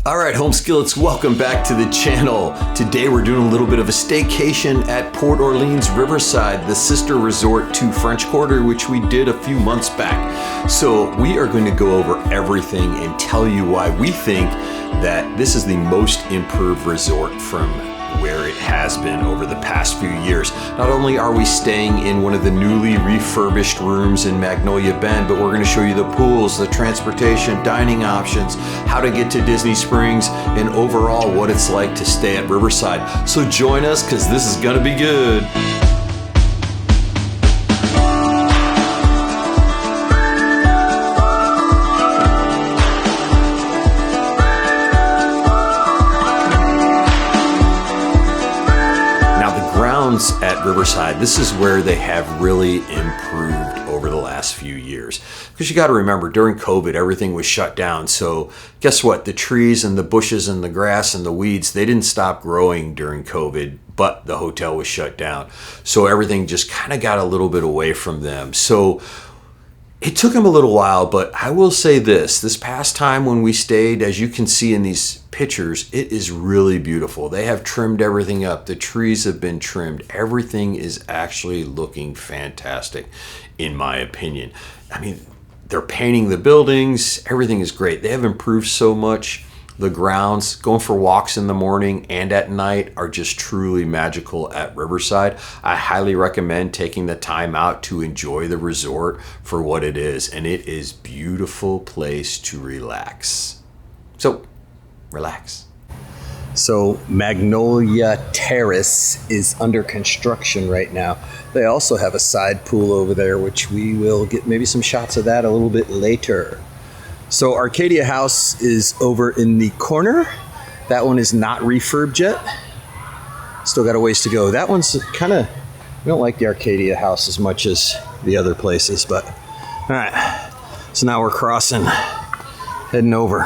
All right, home skillets, welcome back to the channel. Today we're doing a little bit of a staycation at Port Orleans Riverside, the sister resort to French Quarter, which we did a few months back. So we are going to go over everything and tell you why we think that this is the most improved resort from where it has been over the past few years. Not only are we staying in one of the newly refurbished rooms in Magnolia Bend, but we're going to show you the pools, the transportation, dining options, how to get to Disney Springs, and overall what it's like to stay at Riverside. So join us because this is going to be good. At Riverside, this is where they have really improved over the last few years. Because you got to remember, during COVID, everything was shut down. So guess what? The trees and the bushes and the grass and the weeds, they didn't stop growing during COVID, but the hotel was shut down. So everything just kind of got a little bit away from them. So it took them a little while, but I will say this past time when we stayed, as you can see in these pictures, it is really beautiful. They have trimmed everything up. The trees have been trimmed. Everything is actually looking fantastic, in my opinion. I mean, they're painting the buildings. Everything is great. They have improved so much. The grounds, going for walks in the morning and at night are just truly magical at Riverside. I highly recommend taking the time out to enjoy the resort for what it is. And it is a beautiful place to relax. So, relax. So, Magnolia Terrace is under construction right now. They also have a side pool over there, which we will get maybe some shots of that a little bit later. So Arcadia House is over in the corner. That one is not refurbed yet. Still got a ways to go. That one's kind of, we don't like the Arcadia House as much as the other places, but all right. So now we're crossing, heading over.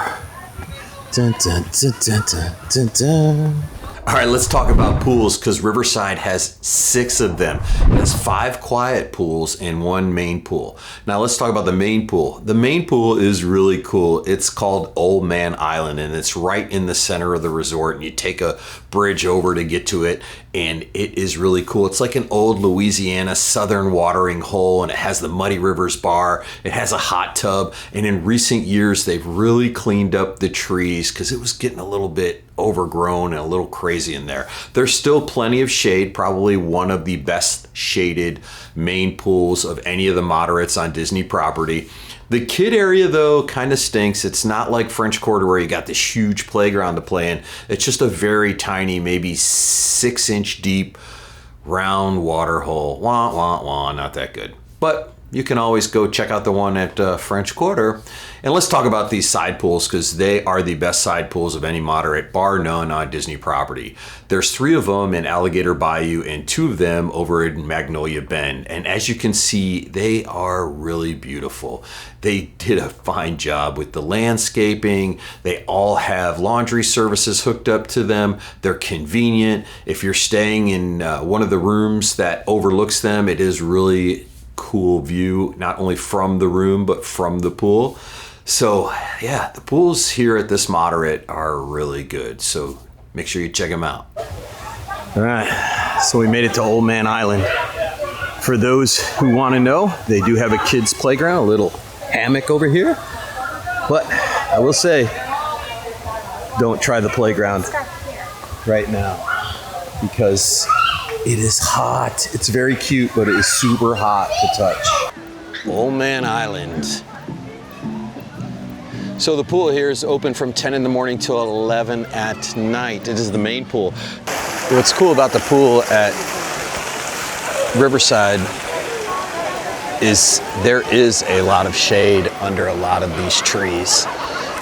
Dun, dun, dun, dun, dun, dun, dun. All right, let's talk about pools because Riverside has 6 of them. It has 5 quiet pools and 1 main pool. Now let's talk about the main pool. The main pool is really cool. It's called Old Man Island and it's right in the center of the resort and you take a bridge over to get to it and it is really cool. It's like an old Louisiana southern watering hole and it has the Muddy Rivers bar. It has a hot tub and in recent years they've really cleaned up the trees because it was getting a little bit overgrown and a little crazy in there. There's still plenty of shade, probably one of the best shaded main pools of any of the moderates on Disney property. The kid area though kind of stinks. It's not like French Quarter where you got this huge playground to play in. It's just a very tiny, maybe 6-inch deep round water hole. Wah, wah, wah, not that good. But you can always go check out the one at French Quarter. And let's talk about these side pools because they are the best side pools of any moderate, bar none on Disney property. There's 3 of them in Alligator Bayou and 2 of them over in Magnolia Bend. And as you can see, they are really beautiful. They did a fine job with the landscaping. They all have laundry services hooked up to them. They're convenient. If you're staying in one of the rooms that overlooks them, it is really cool view, not only from the room, but from the pool. So yeah, the pools here at this moderate are really good. So make sure you check them out. All right, so we made it to Old Man Island. For those who want to know, they do have a kids playground, a little hammock over here. But I will say, don't try the playground right now because it is hot. It's very cute, but it is super hot to touch. Old Man Island. So the pool here is open from 10 in the morning till 11 at night. It is the main pool. What's cool about the pool at Riverside is there is a lot of shade under a lot of these trees.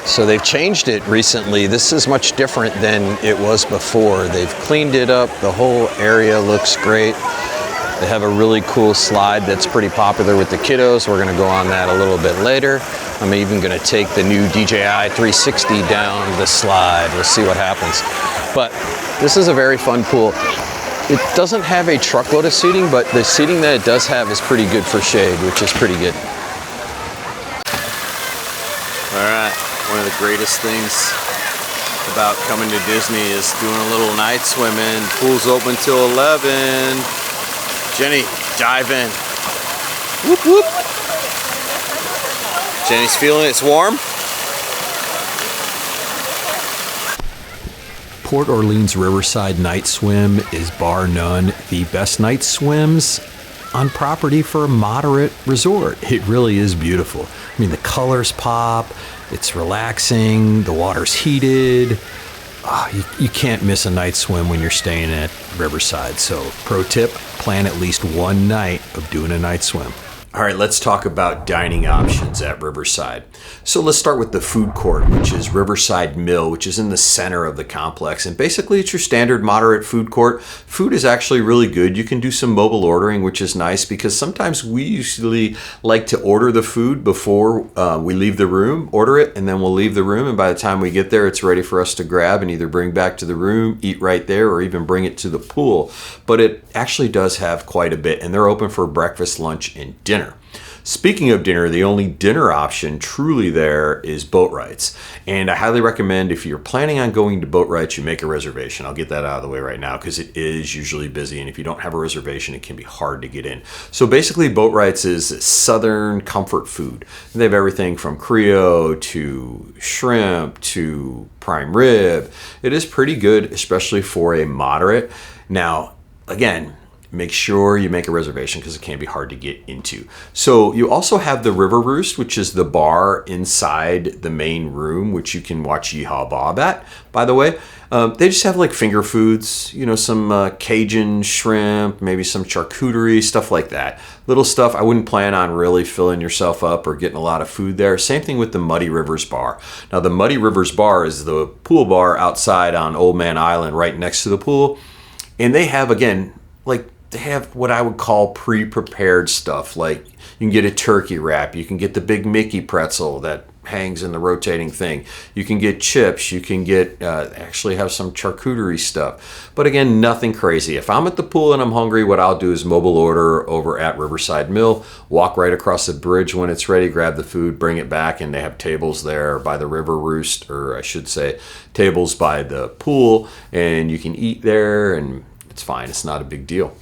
So they've changed it recently. This is much different than it was before. They've cleaned it up. The whole area looks great. They have a really cool slide that's pretty popular with the kiddos. We're gonna go on that a little bit later. I'm even gonna take the new DJI 360 down the slide. We'll see what happens. But this is a very fun pool. It doesn't have a truckload of seating, but the seating that it does have is pretty good for shade, which is pretty good. All right, one of the greatest things about coming to Disney is doing a little night swimming. Pool's open till 11. Jenny, dive in. Whoop, whoop. Jenny's feeling it's warm. Port Orleans Riverside night swim is bar none the best night swims on property for a moderate resort. It really is beautiful. I mean, the colors pop, it's relaxing, the water's heated. You can't miss a night swim when you're staying at Riverside. So, pro tip, plan at least one night of doing a night swim. All right, let's talk about dining options at Riverside. So let's start with the food court, which is Riverside Mill, which is in the center of the complex. And basically it's your standard moderate food court. Food is actually really good. You can do some mobile ordering, which is nice because sometimes we usually like to order the food before we leave the room, order it, and then we'll leave the room. And by the time we get there, it's ready for us to grab and either bring back to the room, eat right there, or even bring it to the pool. But it actually does have quite a bit, and they're open for breakfast, lunch, and dinner. Speaking of dinner, the only dinner option truly there is Boatwright's. And I highly recommend if you're planning on going to Boatwright's, you make a reservation. I'll get that out of the way right now because it is usually busy. And if you don't have a reservation, it can be hard to get in. So basically, Boatwright's is Southern comfort food. They have everything from Creole to shrimp to prime rib. It is pretty good, especially for a moderate. Now, again, make sure you make a reservation because it can be hard to get into. So you also have the River Roost, which is the bar inside the main room, which you can watch Yeehaw Bob at, by the way. They just have like finger foods, you know, some Cajun shrimp, maybe some charcuterie, stuff like that. Little stuff. I wouldn't plan on really filling yourself up or getting a lot of food there. Same thing with the Muddy Rivers Bar. Now, the Muddy Rivers Bar is the pool bar outside on Old Man Island right next to the pool. And they have, again, they have what I would call pre-prepared stuff. Like you can get a turkey wrap. You can get the big Mickey pretzel that hangs in the rotating thing. You can get chips. You can get, actually have some charcuterie stuff. But again, nothing crazy. If I'm at the pool and I'm hungry, what I'll do is mobile order over at Riverside Mill, walk right across the bridge when it's ready, grab the food, bring it back, and they have tables there by the River Roost, or I should say tables by the pool, and you can eat there, and it's fine. It's not a big deal.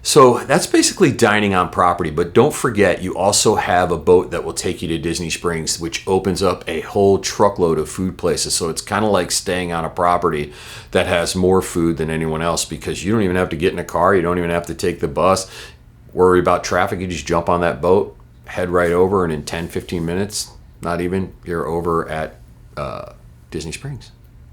So that's basically dining on property, but don't forget you also have a boat that will take you to Disney Springs, which opens up a whole truckload of food places. So it's kind of like staying on a property that has more food than anyone else because you don't even have to get in a car. You don't even have to take the bus, worry about traffic. You just jump on that boat, head right over, and in 10, 15 minutes, not even, you're over at Disney Springs.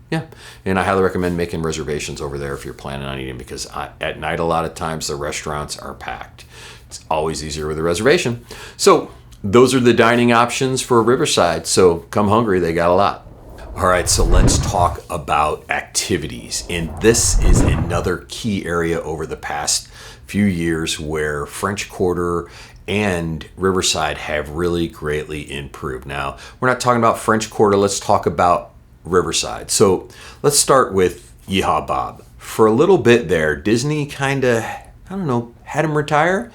Yeah, and I highly recommend making reservations over there if you're planning on eating because at night a lot of times the restaurants are packed. It's always easier with a reservation. So those are the dining options for Riverside. So come hungry, they got a lot. All right, so let's talk about activities. And this is another key area over the past few years where French Quarter and Riverside have really greatly improved. Now, we're not talking about French Quarter, let's talk about Riverside. So let's start with Yeehaw Bob. For a little bit there, Disney kind of, had him retire.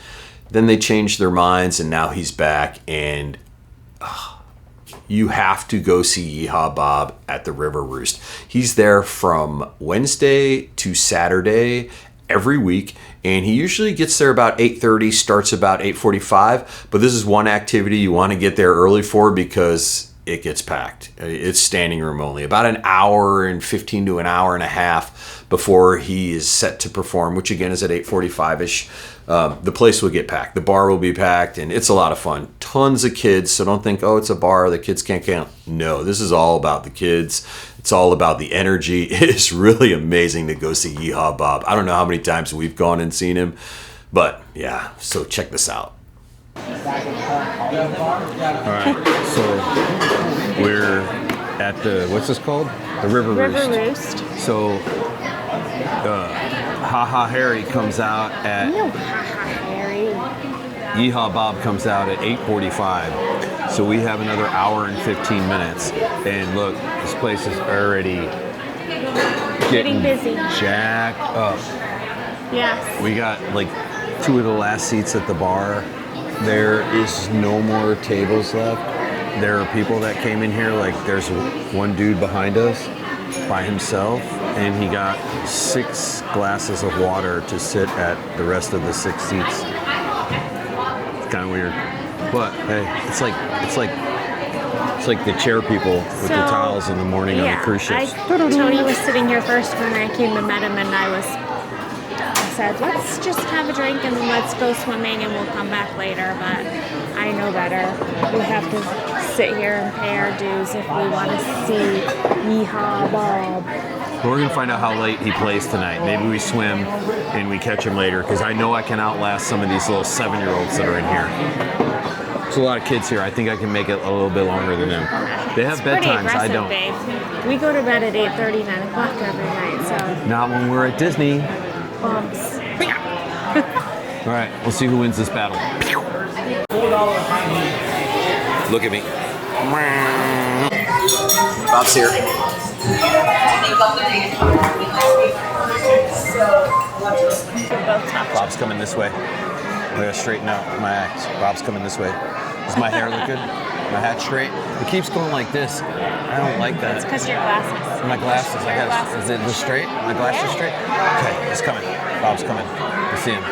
Then they changed their minds and now he's back. And you have to go see Yeehaw Bob at the River Roost. He's there from Wednesday to Saturday every week. And he usually gets there about 8:30, starts about 8:45. But this is one activity you want to get there early for because it gets packed. It's standing room only. About an hour and 15 to an hour and a half before he is set to perform, which again is at 8:45-ish. The place will get packed. The bar will be packed, and it's a lot of fun. Tons of kids, so don't think, oh, it's a bar, the kids can't count. No, this is all about the kids. It's all about the energy. It is really amazing to go see Yeehaw Bob. I don't know how many times we've gone and seen him, but yeah, so check this out. All right, so we're at the, what's this called? The River Roost. So, Ha Ha Harry comes out at... No, Ha Ha Harry. Yeehaw Bob comes out at 8:45. So we have another hour and 15 minutes. And look, this place is already getting busy. Jacked up. Yes. We got like 2 of the last seats at the bar. There is no more tables left. There are people that came in here, like there's one dude behind us. by himself, and he got 6 glasses of water to sit at the rest of the 6 seats. It's kind of weird, but hey, it's like the chair people with the towels in the morning on the cruise ships. Tony was sitting here first when I came and met him, and I said, let's just have a drink and then let's go swimming and we'll come back later, but I know better. We have to sit here and pay our dues if we want to see Yeehaw Bob. We're going to find out how late he plays tonight. Maybe we swim and we catch him later, because I know I can outlast some of these little 7-year-olds that are in here. There's a lot of kids here. I think I can make it a little bit longer than them. They have bedtimes. I don't. Babe. We go to bed at 8:30, 9 o'clock every night, so. Not when we're at Disney. Bumps. All right, we'll see who wins this battle. Look at me. Bob's here. Bob's coming this way. I gotta straighten out my act. Bob's coming this way. Does my hair look good? My hat straight? It keeps going like this. I don't like that. It's because your glasses. My glasses. Is it this straight? My glasses straight? Okay, he's coming. Bob's coming. I see him.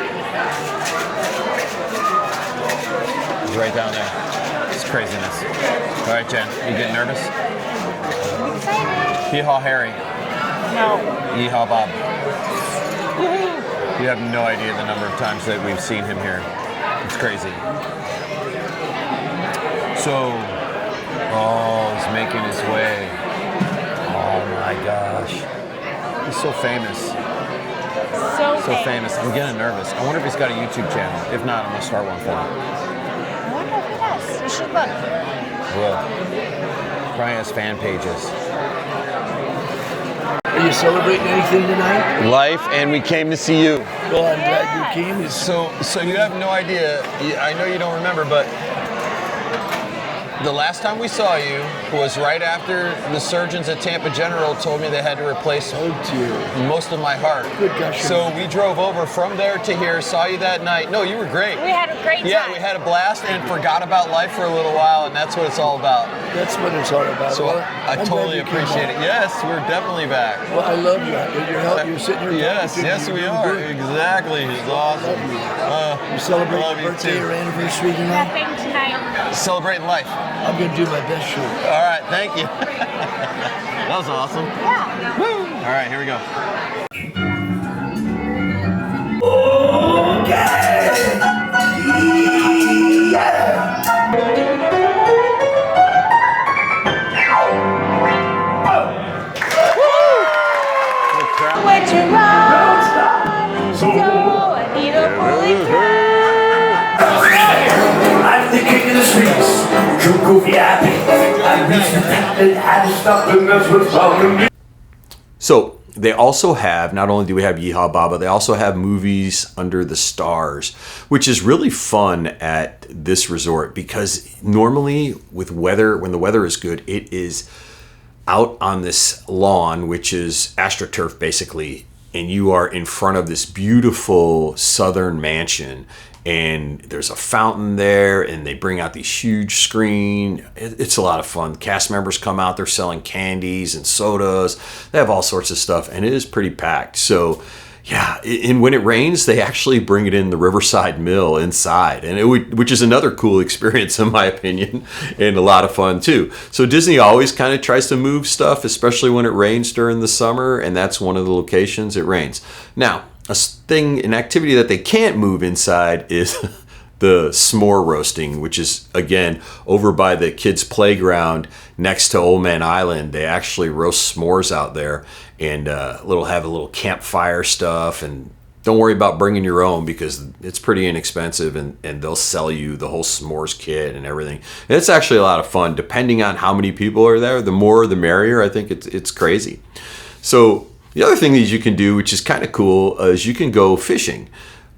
He's right down there. It's craziness. All right, Jen, you getting nervous? Yeehaw Harry. No. Yeehaw Bob. You have no idea the number of times that we've seen him here. It's crazy. So, he's making his way. Oh my gosh. He's so famous. So famous. I'm getting nervous. I wonder if he's got a YouTube channel. If not, I'm going to start one for him. I wonder if he does. You should look. Will. Probably has fan pages. Are you celebrating anything tonight? Life, and we came to see you. Well, I'm glad you came. So you have no idea. I know you don't remember, but the last time we saw you was right after the surgeons at Tampa General told me they had to replace most of my heart. Good gosh. So we drove over from there to here, saw you that night. No, you were great. We had a great time. Yeah, we had a blast and forgot about life for a little while, and that's what it's all about. That's what it's all about. So well, I totally appreciate it. Yes, we're definitely back. Well, I love you. You're sitting here. Yes, we are. Good. Exactly. It's awesome. You celebrate love your you birthday too. or anniversary tonight? Nothing tonight. Celebrating life. I'm going to do my best show. All right, thank you. That was awesome. Yeah. Woo! All right, here we go. When you run, so I need a holy I'm the king of the streets, true goofy happy. I'm used to that and had to stop and mess with following me. So they also have, not only do we have Yeehaw Bob, but they also have movies under the stars, which is really fun at this resort, because normally with weather, when the weather is good, it is out on this lawn, which is AstroTurf basically, and you are in front of this beautiful southern mansion, and there's a fountain there, and they bring out these huge screen. It's a lot of fun. Cast members come out, they're selling candies and sodas. They have all sorts of stuff, and it is pretty packed. So yeah, and when it rains, they actually bring it in the Riverside Mill inside, and which is another cool experience in my opinion, and a lot of fun too. So Disney always kind of tries to move stuff, especially when it rains during the summer, and that's one of the locations it rains. Now, an activity that they can't move inside is the s'more roasting, which is, again, over by the kids' playground next to Old Man Island. They actually roast s'mores out there, and have a little campfire stuff. And don't worry about bringing your own, because it's pretty inexpensive, and they'll sell you the whole s'mores kit and everything. And it's actually a lot of fun. Depending on how many people are there, the more the merrier. I think it's crazy. So the other thing that you can do, which is kind of cool, is you can go fishing.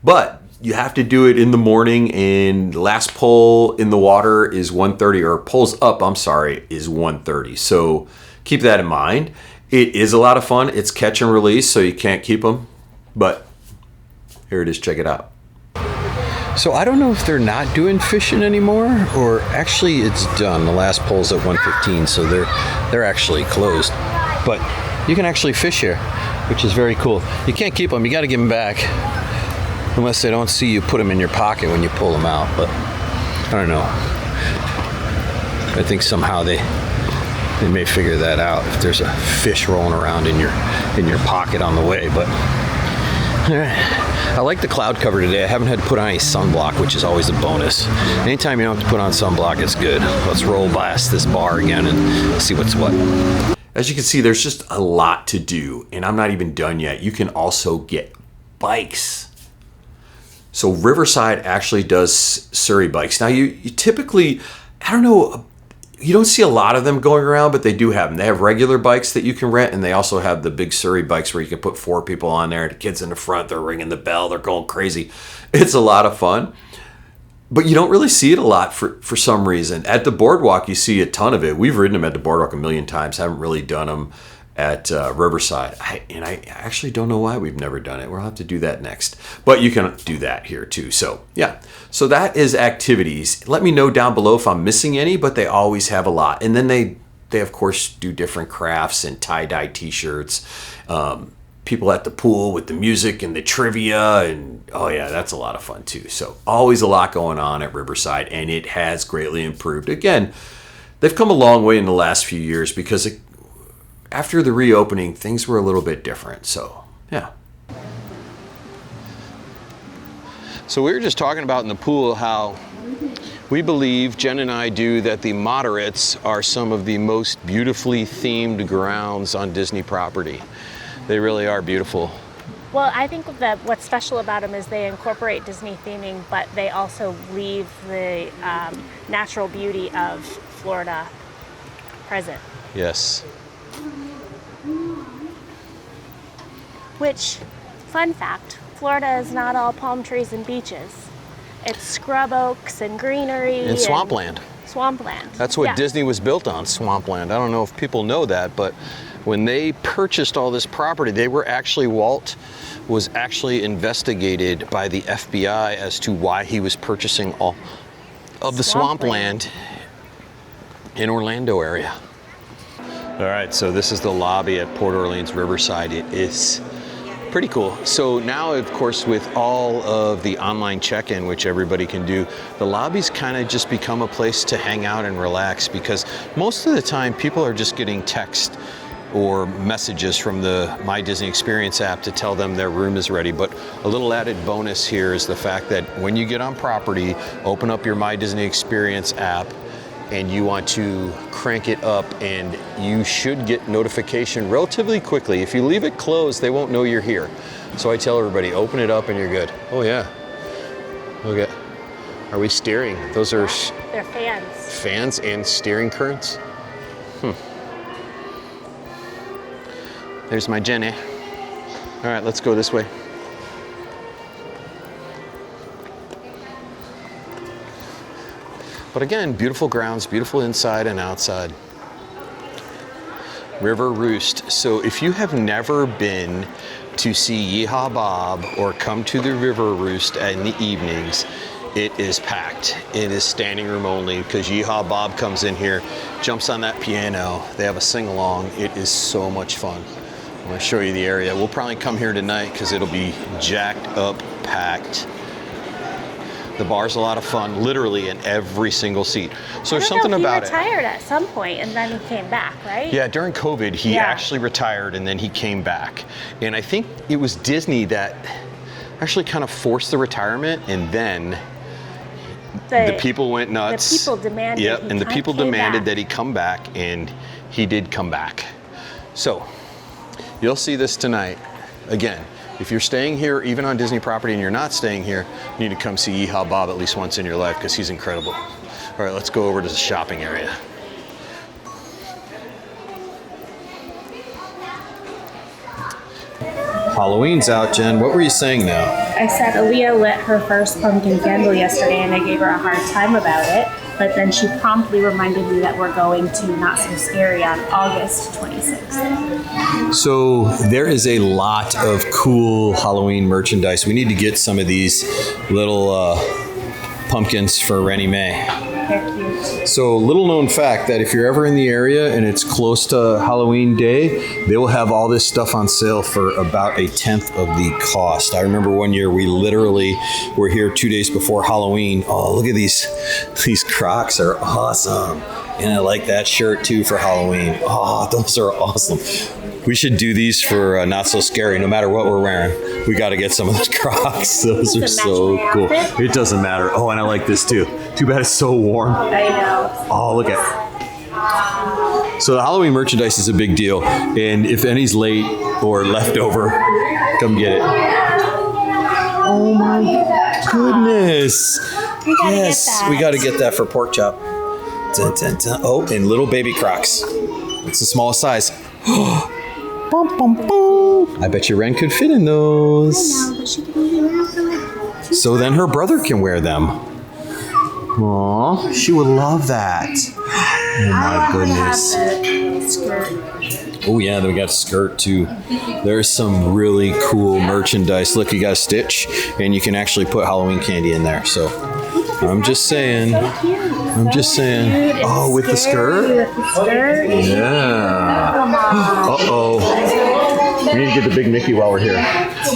But you have to do it in the morning, and the last pole in the water is 1:30, or poles up, is 1:30. So keep that in mind. It is a lot of fun. It's catch and release, so you can't keep them. But here it is. Check it out. So I don't know if they're not doing fishing anymore, or actually it's done. The last pole's at 1:15, so they're actually closed. But you can actually fish here, which is very cool. You can't keep them, you got to give them back. Unless they don't see you put them in your pocket when you pull them out, but I don't know. I think somehow they may figure that out if there's a fish rolling around in your pocket on the way, but I like the cloud cover today. I haven't had to put on any sunblock, which is always a bonus. Anytime you don't have to put on sunblock, it's good. Let's roll past this bar again and see what's what. As you can see, there's just a lot to do, and I'm not even done yet. You can also get bikes. So Riverside actually does Surrey bikes. Now you typically, I don't know, you don't see a lot of them going around, but they do have them. They have regular bikes that you can rent, and they also have the big Surrey bikes where you can put 4 people on there. The kids in the front, they're ringing the bell, they're going crazy. It's a lot of fun. But you don't really see it a lot for some reason. At the boardwalk, you see a ton of it. We've ridden them at the boardwalk a million times. Haven't really done them at Riverside. I actually don't know why we've never done it. We'll have to do that next. But you can do that here too. So yeah, so that is activities. Let me know down below if I'm missing any, but they always have a lot. And then they of course do different crafts and tie-dye t-shirts. People at the pool with the music and the trivia, and oh yeah, that's a lot of fun too. So always a lot going on at Riverside, and it has greatly improved. Again, they've come a long way in the last few years because after the reopening, things were a little bit different. So, yeah. So we were just talking about in the pool how we believe, Jen and I do, that the moderates are some of the most beautifully themed grounds on Disney property. They really are beautiful. Well, I think that what's special about them is they incorporate Disney theming, but they also leave the natural beauty of Florida present. Yes. Which, fun fact, Florida is not all palm trees and beaches. It's scrub oaks and greenery. And swampland. Swampland. That's what yeah. Disney was built on, swampland. I don't know if people know that, but when they purchased all this property, Walt was actually investigated by the FBI as to why he was purchasing all of the swampland in Orlando area. All right, so this is the lobby at Port Orleans Riverside. It is pretty cool. So now, of course, with all of the online check-in, which everybody can do, the lobby's kind of just become a place to hang out and relax, because most of the time people are just getting text or messages from the My Disney Experience app to tell them their room is ready. But a little added bonus here is the fact that when you get on property, open up your My Disney Experience app, and you want to crank it up, and you should get notification relatively quickly. If you leave it closed, they won't know you're here. So I tell everybody, open it up and you're good. Oh yeah. Okay. Are we steering? Those are They're fans. Fans and steering currents? There's my Jenny. All right, let's go this way. But again, beautiful grounds, beautiful inside and outside. River Roost. So if you have never been to see Yeehaw Bob or come to the River Roost in the evenings, it is packed. It is standing room only because Yeehaw Bob comes in here, jumps on that piano. They have a sing-along. It is so much fun. I'm gonna show you the area. We'll probably come here tonight because it'll be jacked up, packed. The bar's a lot of fun, literally in every single seat. So there's something about it. He retired at some point and then he came back, right? Yeah, during COVID, he actually retired and then he came back. And I think it was Disney that actually kind of forced the retirement, and then the people went nuts. The people demanded. Yep, and the people demanded that he come back, and he did come back. So you'll see this tonight. Again, if you're staying here, even on Disney property, and you're not staying here, you need to come see Yeehaw Bob at least once in your life because he's incredible. All right, let's go over to the shopping area. Halloween's out, Jen. What were you saying now? I said Aaliyah lit her first pumpkin candle yesterday and I gave her a hard time about it, but then she promptly reminded me that we're going to Not So Scary on August 26th. So there is a lot of cool Halloween merchandise. We need to get some of these little pumpkins for Rennie Mae. They're cute. So, little known fact that if you're ever in the area and it's close to Halloween Day, they will have all this stuff on sale for about 1/10 of the cost. I remember one year we literally were here 2 days before Halloween. Oh, look at these Crocs are awesome. And I like that shirt too for Halloween. Oh, those are awesome. We should do these for Not So Scary. No matter what we're wearing, we got to get some of those Crocs. Those are so cool. It doesn't matter. Oh, and I like this too. Too bad it's so warm. I know. Oh, look at. So the Halloween merchandise is a big deal, and if any's late or leftover, come get it. Oh my goodness! Yes, we got to get that for pork chop. Dun, dun, dun. Oh, and little baby Crocs. It's the smallest size. Bum, bum, bum. I bet your Ren could fit in those. I know, but she can only wear them for like 2 So then her brother can wear them. Aw, she would love that. Oh my goodness. Oh yeah, then we got a skirt too. There's some really cool merchandise. Look, you got a Stitch, and you can actually put Halloween candy in there. So I'm just saying. I'm just saying. Oh, with the skirt? Yeah. Uh-oh. We need to get the big Mickey while we're here.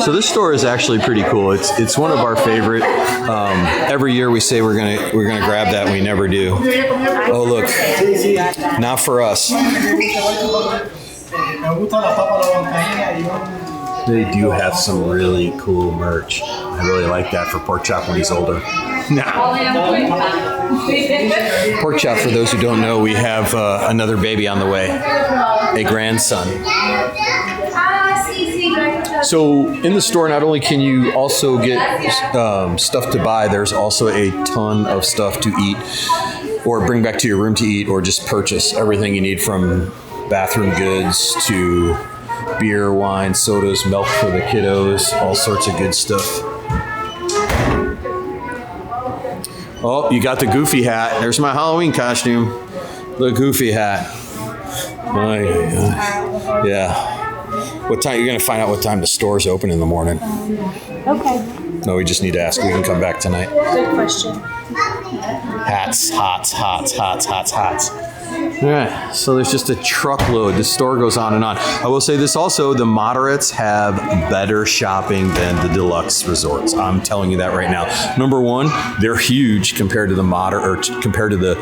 So this store is actually pretty cool. It's one of our favorite. Every year we say we're gonna grab that, and we never do. Oh look, not for us. They do have some really cool merch. I really like that for Pork Chop when he's older. Pork Chop, for those who don't know, we have another baby on the way, a grandson. So in the store, not only can you also get stuff to buy, there's also a ton of stuff to eat or bring back to your room to eat, or just purchase everything you need, from bathroom goods to beer, wine, sodas, milk for the kiddos, all sorts of good stuff. Oh, you got the Goofy hat. There's my Halloween costume. The Goofy hat. Oh, yeah. What time? You're going to find out what time the store's open in the morning. Okay. No, we just need to ask. We can come back tonight. Good question. Hats. All right, so there's just a truckload. The store goes on and on. I will say this also, the moderates have better shopping than the deluxe resorts. I'm telling you that right now. Number one, they're huge compared to the compared to the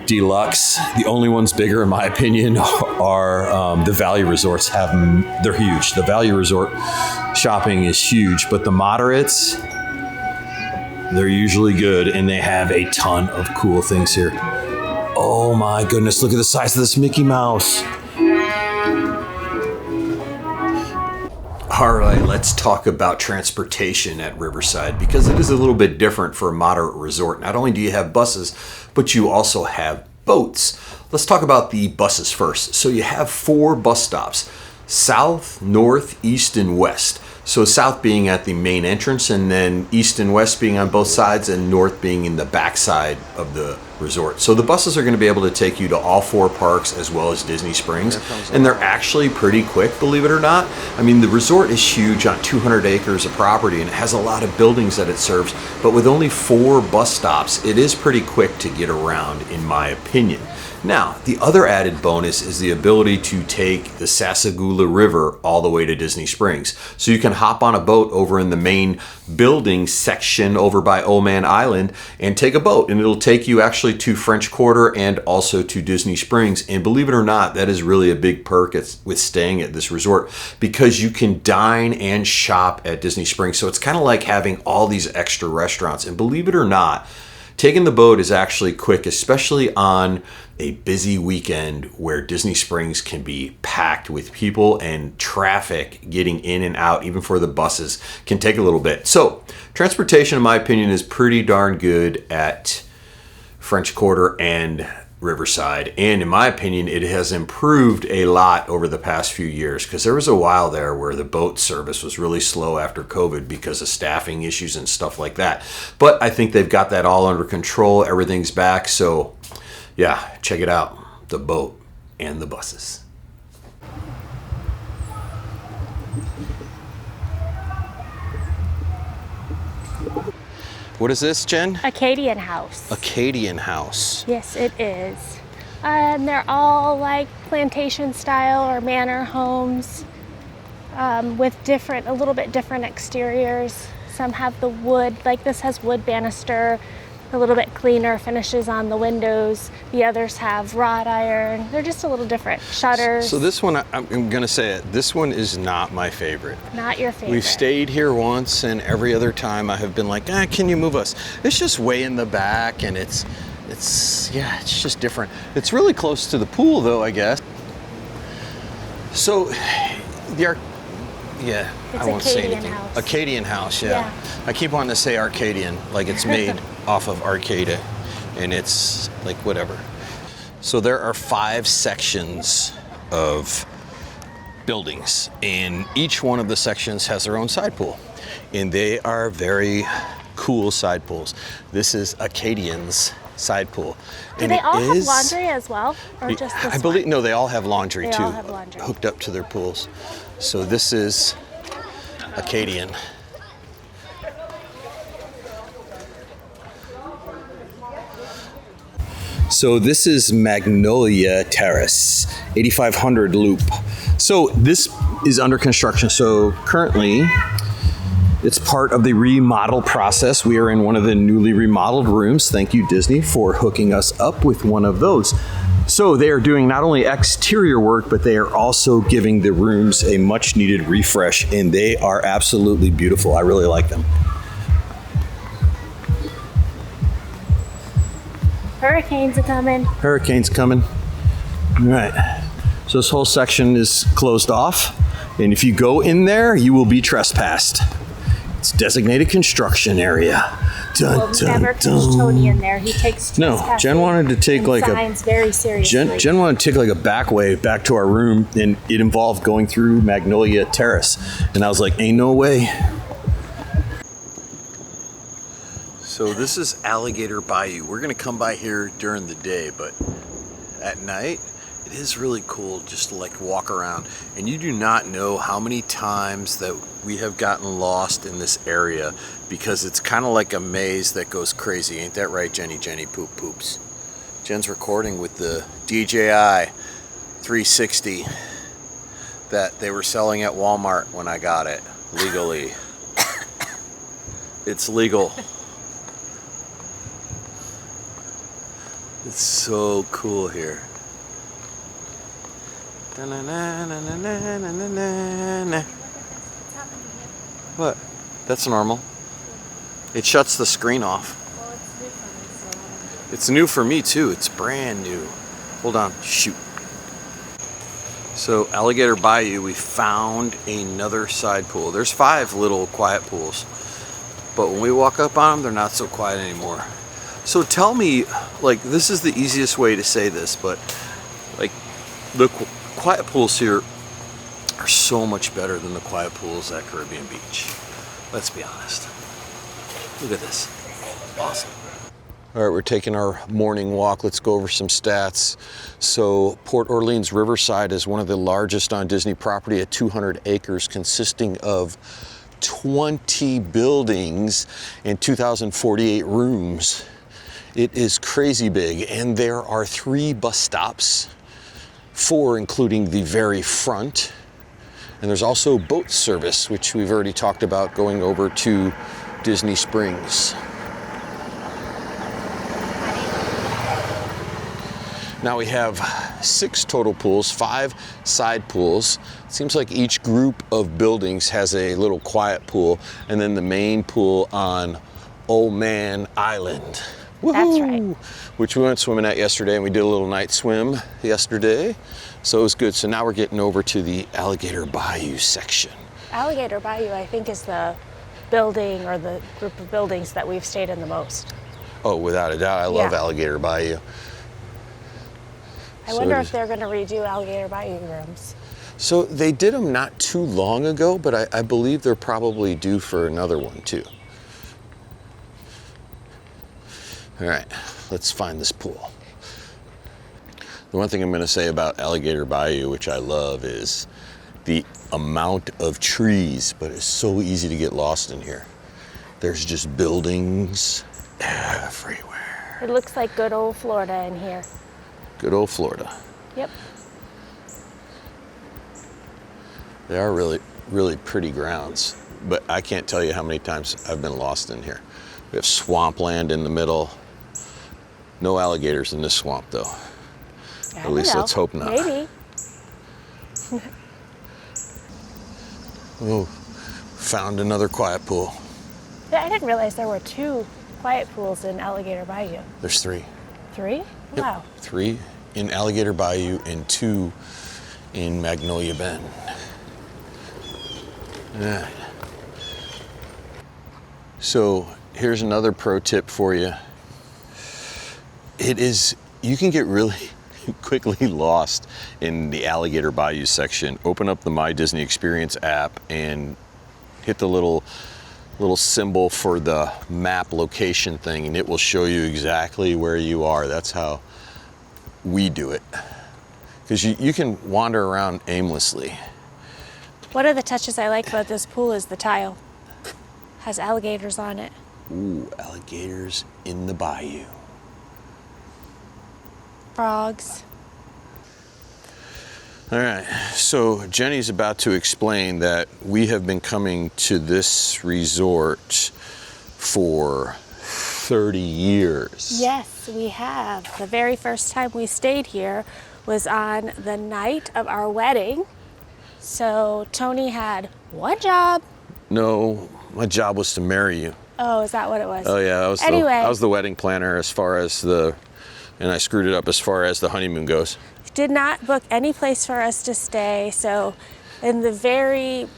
deluxe. The only ones bigger, in my opinion, are the value resorts. They're huge. The value resort shopping is huge, but the moderates, they're usually good, and they have a ton of cool things here. Oh my goodness, look at the size of this Mickey Mouse. All right, let's talk about transportation at Riverside, because it is a little bit different for a moderate resort. Not only do you have buses, but you also have boats. Let's talk about the buses first. So you have 4 bus stops: south, north, east, and west. So south being at the main entrance, and then east and west being on both sides, and north being in the backside of the resort. So the buses are going to be able to take you to all 4 parks as well as Disney Springs, and they're actually pretty quick, believe it or not. I mean, the resort is huge, on 200 acres of property, and it has a lot of buildings that it serves, but with only 4 bus stops, it is pretty quick to get around, in my opinion. Now, the other added bonus is the ability to take the Sassagoula River all the way to Disney Springs. So you can hop on a boat over in the main building section over by Old Man Island and take a boat, and it'll take you actually to French Quarter and also to Disney Springs. And believe it or not, that is really a big perk with staying at this resort, because you can dine and shop at Disney Springs. So it's kind of like having all these extra restaurants. And believe it or not, taking the boat is actually quick, especially on a busy weekend where Disney Springs can be packed with people, and traffic getting in and out, even for the buses, can take a little bit. So transportation, in my opinion, is pretty darn good at French Quarter and Riverside. And in my opinion, it has improved a lot over the past few years, because there was a while there where the boat service was really slow after COVID because of staffing issues and stuff like that. But I think they've got that all under control. Everything's back. So yeah, check it out, the boat and the buses. What is this, Jen? Acadian house. Acadian house. Yes, it is. And they're all like plantation style or manor homes with a little bit different exteriors. Some have the wood, like this has wood banister, a little bit cleaner finishes on the windows. The others have wrought iron. They're just a little different. Shutters. So this one, I'm gonna say it, this one is not my favorite. Not your favorite. We've stayed here once, and every other time I have been like, can you move us? It's just way in the back, and it's just different. It's really close to the pool though, I guess. So I won't say anything. House. Acadian house, yeah. I keep wanting to say Arcadian, like it's made off of Arcata, and it's like whatever. So there are 5 sections of buildings, and each one of the sections has their own side pool, and they are very cool side pools. This is Acadian's side pool. Do they all have laundry as well, or just this I believe one? no, they all have laundry They too, all have laundry. hooked up to their pools. So this is Acadian. So this is Magnolia Terrace, 8500 loop. So this is under construction. So currently it's part of the remodel process. We are in one of the newly remodeled rooms. Thank you, Disney, for hooking us up with one of those. So they are doing not only exterior work, but they are also giving the rooms a much needed refresh, and they are absolutely beautiful. I really like them. Hurricanes are coming. Hurricane's coming. All right. So this whole section is closed off, and if you go in there, you will be trespassed. It's designated construction area. Dun, Well, never catch Tony in there. He takes No, Jen wanted to take like signs very seriously. Jen wanted to take like a back way back to our room, and it involved going through Magnolia Terrace, and I was like, ain't no way. So this is Alligator Bayou. We're gonna come by here during the day, but at night, it is really cool just to like walk around. And you do not know how many times that we have gotten lost in this area because it's kind of like a maze that goes crazy. Ain't that right, Jenny Poop Poops? Jen's recording with the DJI 360 that they were selling at Walmart when I got it legally. It's legal. It's so cool here. What? That's normal. It shuts the screen off. It's new for me too. It's brand new. Hold on. Shoot. So Alligator Bayou, we found another side pool. There's 5 little quiet pools, but when we walk up on them, they're not so quiet anymore. So tell me, like, this is the easiest way to say this, but like the quiet pools here are so much better than the quiet pools at Caribbean Beach. Let's be honest. Look at this. Awesome. All right, we're taking our morning walk. Let's go over some stats. So Port Orleans Riverside is one of the largest on Disney property at 200 acres, consisting of 20 buildings and 2,048 rooms. It is crazy big, and there are 3 bus stops, 4 including the very front. And there's also boat service, which we've already talked about, going over to Disney Springs. Now we have 6 total pools, 5 side pools. It seems like each group of buildings has a little quiet pool, and then the main pool on Old Man Island. Woo-hoo! That's right. Which we went swimming at yesterday, and we did a little night swim yesterday. So it was good. So now we're getting over to the Alligator Bayou section. Alligator Bayou, I think, is the building or the group of buildings that we've stayed in the most. Oh, without a doubt. I love Alligator Bayou. I wonder if they're going to redo Alligator Bayou rooms. So they did them not too long ago, but I believe they're probably due for another one too. All right, let's find this pool. The one thing I'm going to say about Alligator Bayou, which I love, is the amount of trees, but it's so easy to get lost in here. There's just buildings everywhere. It looks like good old Florida in here. Good old Florida. Yep. They are really, really pretty grounds, but I can't tell you how many times I've been lost in here. We have swampland in the middle. No alligators in this swamp, though. At least let's hope not. Maybe. Oh, found another quiet pool. Yeah, I didn't realize there were 2 quiet pools in Alligator Bayou. There's 3. 3? Yep. Wow. 3 in Alligator Bayou and 2 in Magnolia Bend. Yeah. So here's another pro tip for you. You can get really quickly lost in the Alligator Bayou section. Open up the My Disney Experience app and hit the little symbol for the map location thing, and it will show you exactly where you are. That's how we do it. Because you can wander around aimlessly. One of the touches I like about this pool is the tile. Has alligators on it. Ooh, alligators in the bayou. Frogs. All right, so Jenny's about to explain that we have been coming to this resort for 30 years. Yes, we have. The very first time we stayed here was on the night of our wedding. So Tony had one job. No, my job was to marry you. Oh, is that what it was? Oh yeah, Anyway. I was the wedding planner and I screwed it up as far as the honeymoon goes. Did not book any place for us to stay. So in the very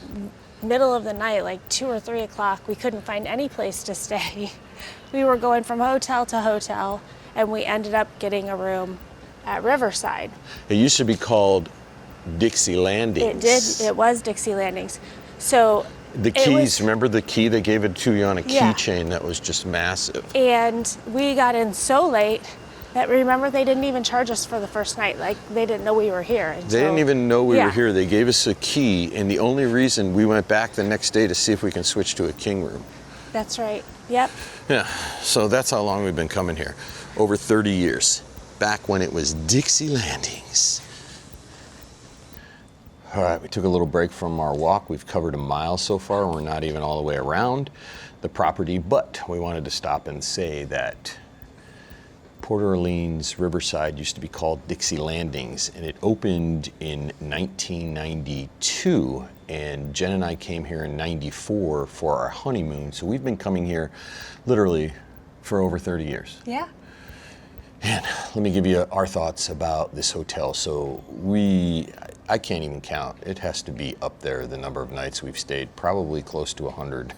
middle of the night, like 2 or 3 o'clock, we couldn't find any place to stay. We were going from hotel to hotel, and we ended up getting a room at Riverside. It used to be called Dixie Landings. It did. It was Dixie Landings. So The keys, remember the key they gave it to you on a keychain that was just massive? And we got in so late that, remember, they didn't even charge us for the first night. Like, they didn't know we were here. They didn't even know we were here. They gave us a key, and the only reason we went back the next day to see if we can switch to a king room. That's right. Yep. Yeah, so that's how long we've been coming here. Over 30 years. Back when it was Dixie Landings. All right, we took a little break from our walk. We've covered a mile so far. We're not even all the way around the property, but we wanted to stop and say that Port Orleans Riverside used to be called Dixie Landings, and it opened in 1992, and Jen and I came here in 94 for our honeymoon, so we've been coming here literally for over 30 years. Yeah. And let me give you our thoughts about this hotel. So I can't even count. It has to be up there, the number of nights we've stayed, probably close to 100,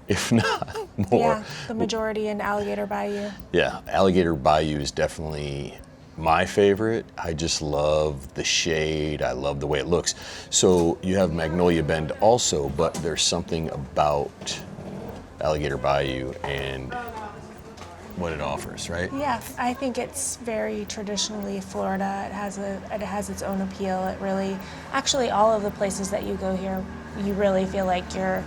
if not more. Yeah, the majority in Alligator Bayou. Yeah, Alligator Bayou is definitely my favorite. I just love the shade. I love the way it looks. So you have Magnolia Bend also, but there's something about Alligator Bayou and what it offers, right? Yeah, I think it's very traditionally Florida. It has its own appeal. It really, actually, all of the places that you go here, you really feel like you're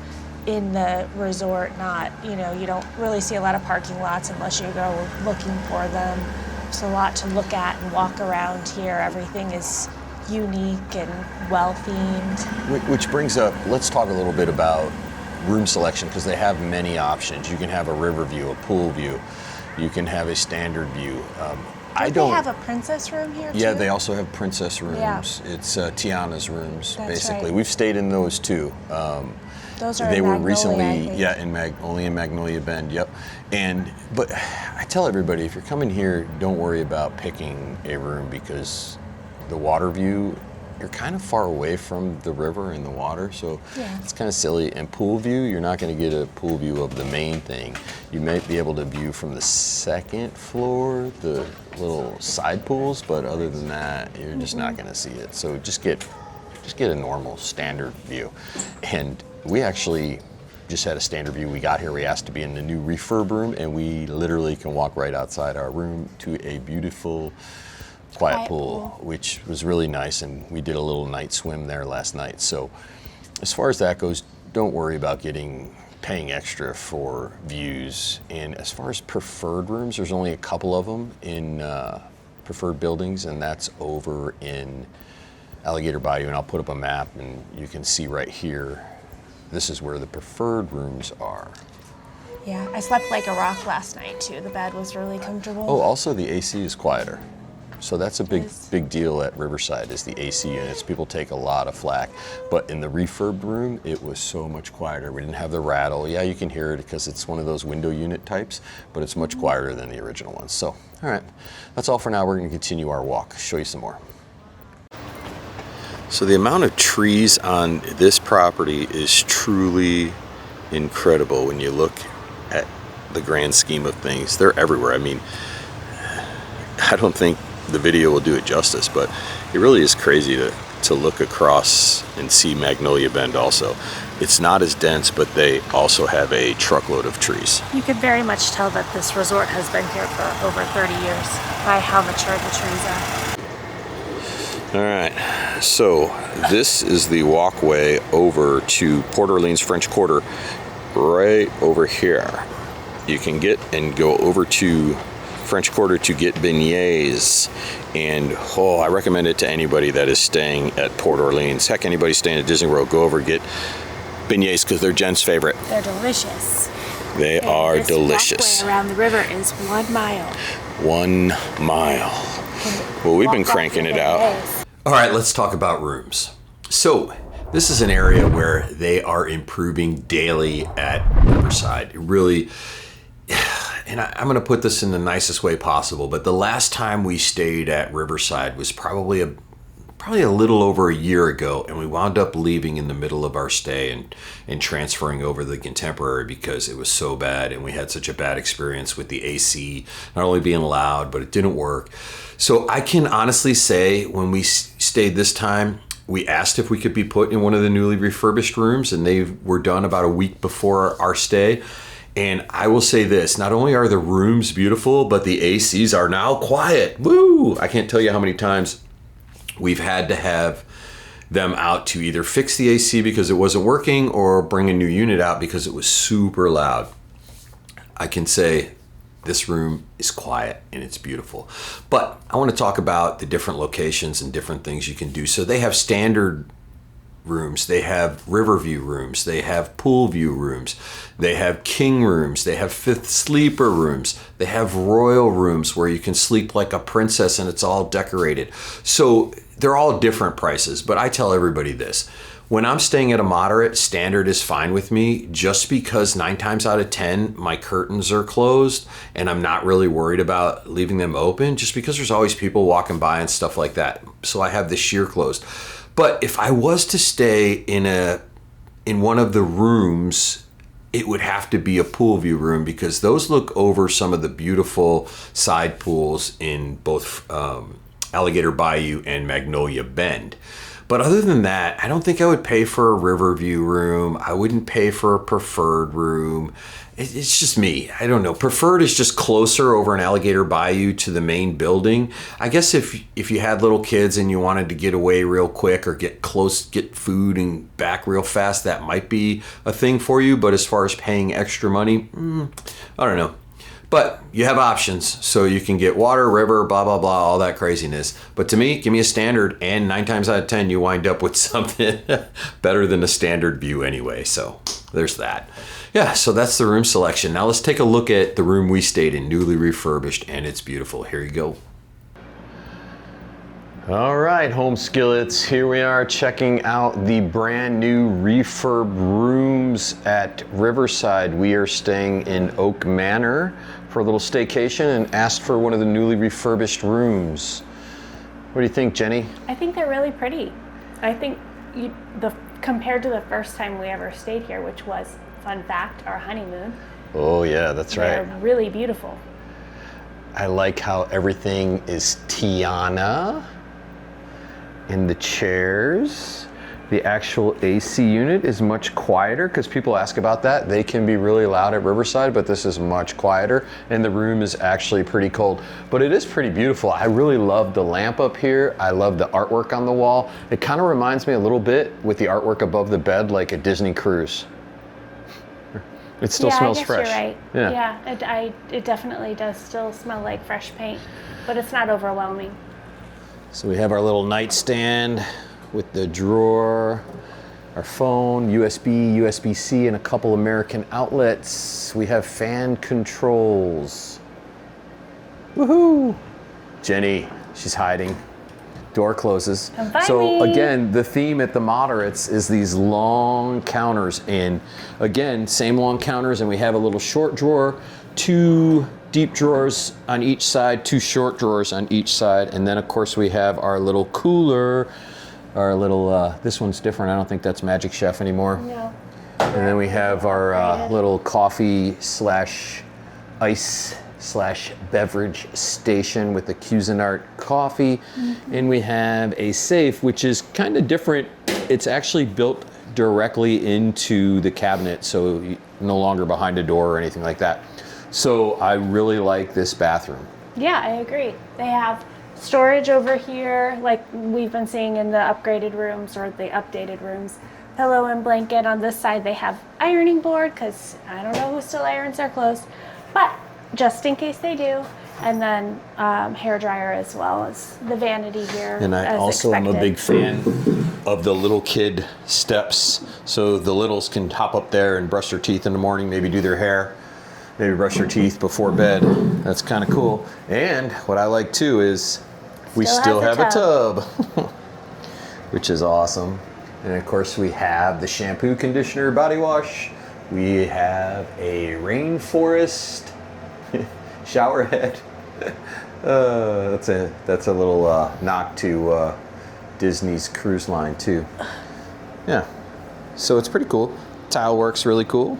in the resort. Not, you don't really see a lot of parking lots unless you go looking for them. There's a lot to look at and walk around here. Everything is unique and well themed. Which brings up, let's talk a little bit about room selection, because they have many options. You can have a river view, a pool view. You can have a standard view. They have a princess room here too? Yeah, they also have princess rooms. Yeah. It's Tiana's rooms, That's basically. right. We've stayed in those too. Those are they in were Magnolia, recently, I think. only in Magnolia Bend. Yep. But I tell everybody, if you're coming here, don't worry about picking a room, because the water view, you're kind of far away from the river and the water, so it's kind of silly. And pool view, you're not going to get a pool view of the main thing. You might be able to view from the second floor, the little side pools, but other than that, you're just not going to see it. So just get a normal standard view. And we actually just had a standard view. We got here, we asked to be in the new refurb room, and we literally can walk right outside our room to a beautiful quiet pool, which was really nice, and we did a little night swim there last night. So as far as that goes, don't worry about getting paying extra for views. And as far as preferred rooms, there's only a couple of them in preferred buildings, and that's over in Alligator Bayou. And I'll put up a map, and you can see right here, this is where the preferred rooms are. Yeah, I slept like a rock last night too. The bed was really comfortable. Oh, also the AC is quieter. So that's a big deal at Riverside, is the AC units. People take a lot of flack. But in the refurbed room, it was so much quieter. We didn't have the rattle. Yeah, you can hear it because it's one of those window unit types, but it's much quieter than the original ones. So, all right, that's all for now. We're gonna continue our walk, show you some more. So the amount of trees on this property is truly incredible when you look at the grand scheme of things. They're everywhere. I mean, I don't think the video will do it justice, but it really is crazy to look across and see Magnolia Bend also. It's not as dense, but they also have a truckload of trees. You could very much tell that this resort has been here for over 30 years by how mature the trees are. All right, so this is the walkway over to Port Orleans French Quarter, right over here. You can get and go over to French Quarter to get beignets, and I recommend it to anybody that is staying at Port Orleans. Heck, anybody staying at Disney World, go over and get beignets because they're Jen's favorite. They're delicious. They are delicious. This walkway around the river is 1 mile. 1 mile. Well, we've been cranking it out. All right, let's talk about rooms. So this is an area where they are improving daily at Riverside. It really, and I'm going to put this in the nicest way possible, but the last time we stayed at Riverside was probably a little over a year ago, and we wound up leaving in the middle of our stay and transferring over to the Contemporary because it was so bad, and we had such a bad experience with the AC not only being loud, but it didn't work. So I can honestly say when we stayed this time, we asked if we could be put in one of the newly refurbished rooms, and they were done about a week before our stay. And I will say this, not only are the rooms beautiful, but the ACs are now quiet. Woo! I can't tell you how many times we've had to have them out to either fix the AC because it wasn't working or bring a new unit out because it was super loud. I can say this room is quiet and it's beautiful. But I want to talk about the different locations and different things you can do. So they have standard rooms, they have Riverview rooms, they have pool view rooms, they have king rooms, they have fifth sleeper rooms, they have royal rooms where you can sleep like a princess and it's all decorated. So they're all different prices, but I tell everybody this. When I'm staying at a moderate, standard is fine with me just because 9 times out of 10, my curtains are closed and I'm not really worried about leaving them open just because there's always people walking by and stuff like that. So I have the sheer closed. But if I was to stay in one of the rooms, it would have to be a pool view room because those look over some of the beautiful side pools in both Alligator Bayou and Magnolia Bend. But other than that, I don't think I would pay for a Riverview room. I wouldn't pay for a preferred room. It's just me. I don't know. Preferred is just closer over in Alligator Bayou to the main building. I guess if you had little kids and you wanted to get away real quick or get close, get food and back real fast, that might be a thing for you. But as far as paying extra money, I don't know. But you have options, so you can get water, river, blah, blah, blah, all that craziness. But to me, give me a standard, and 9 times out of 10, you wind up with something better than a standard view anyway. So there's that. Yeah, so that's the room selection. Now let's take a look at the room we stayed in, newly refurbished, and it's beautiful. Here you go. All right, home skillets, here we are checking out the brand new refurb rooms at Riverside. We are staying in Oak Manor for a little staycation and asked for one of the newly refurbished rooms. What do you think, Jenny? I think they're really pretty. I think compared to the first time we ever stayed here, which was, fun fact, our honeymoon. Oh yeah, that's right. They're really beautiful. I like how everything is Tiana. In the chairs, the actual AC unit is much quieter because people ask about that. They can be really loud at Riverside, but this is much quieter and the room is actually pretty cold, but it is pretty beautiful. I really love the lamp up here. I love the artwork on the wall. It kind of reminds me a little bit with the artwork above the bed like a Disney cruise. It still yeah, smells I guess fresh. You're right. Yeah. It definitely does still smell like fresh paint, but it's not overwhelming. So we have our little nightstand with the drawer, our phone, USB, USB-C, and a couple American outlets. We have fan controls. Woohoo! Jenny, she's hiding. Door closes. Come find So me. again, the theme at the moderates is these long counters, and again, same long counters, and we have a little short drawer, 2 deep drawers on each side, 2 short drawers on each side, and then of course we have our little cooler, our little, this one's different, I don't think that's Magic Chef anymore. No. And then we have our little coffee slash ice slash beverage station with the Cuisinart coffee. And we have a safe, which is kind of different. It's actually built directly into the cabinet, so no longer behind a door or anything like that. So I really like this bathroom. Yeah, I agree. They have storage over here, like we've been seeing in the upgraded rooms or the updated rooms. Pillow and blanket. On this side, they have ironing board, because I don't know who still irons their clothes, but just in case they do. And then hair dryer, as well as the vanity here. And I also am a big fan of the little kid steps, so the littles can hop up there and brush their teeth in the morning, maybe do their hair, maybe brush their teeth before bed. That's kind of cool. And what I like too is we still have a tub, which is awesome. And of course we have the shampoo, conditioner, body wash. We have a rainforest shower head. That's a little knock to Disney's cruise line too. Yeah, so it's pretty cool. Tile work's really cool.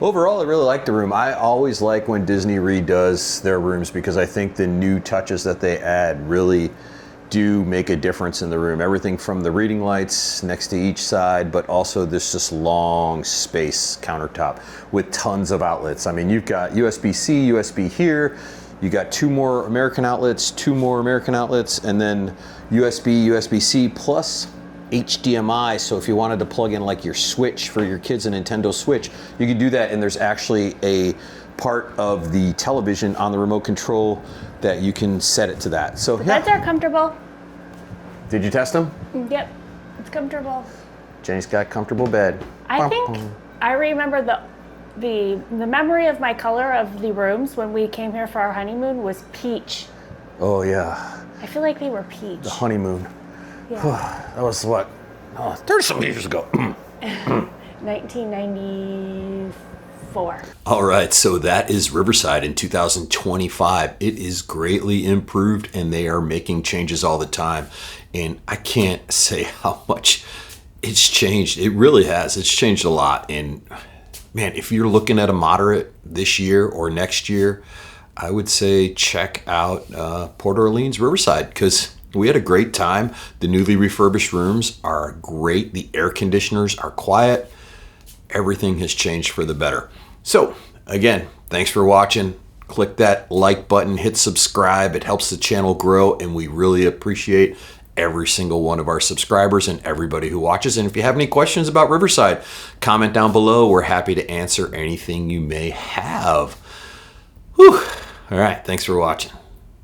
Overall, I really like the room. I always like when Disney redoes their rooms, because I think the new touches that they add really do make a difference in the room. Everything from the reading lights next to each side, but also this just long space countertop with tons of outlets. I mean, you've got USB-C, USB here, you got 2 more American outlets, 2 more American outlets, and then USB, USB-C plus HDMI. So if you wanted to plug in like your Switch for your kids, a Nintendo Switch, you could do that, and there's actually a part of the television on the remote control that you can set it to that. So the beds are comfortable. Did you test them? Yep, it's comfortable. Jenny's got a comfortable bed. I think I remember the memory of my color of the rooms when we came here for our honeymoon was peach. Oh yeah. I feel like they were peach. The honeymoon. Yeah. That was what? 30-some years ago. 1994. All right, so that is Riverside in 2025. It is greatly improved, and they are making changes all the time. And I can't say how much it's changed. It really has. It's changed a lot. And man, if you're looking at a moderate this year or next year, I would say check out Port Orleans Riverside, because we had a great time. The newly refurbished rooms are great. The air conditioners are quiet. Everything has changed for the better. So again, thanks for watching. Click that like button, hit subscribe. It helps the channel grow, and we really appreciate every single one of our subscribers and everybody who watches. And if you have any questions about Riverside, comment down below. We're happy to answer anything you may have. Whew. All right, thanks for watching.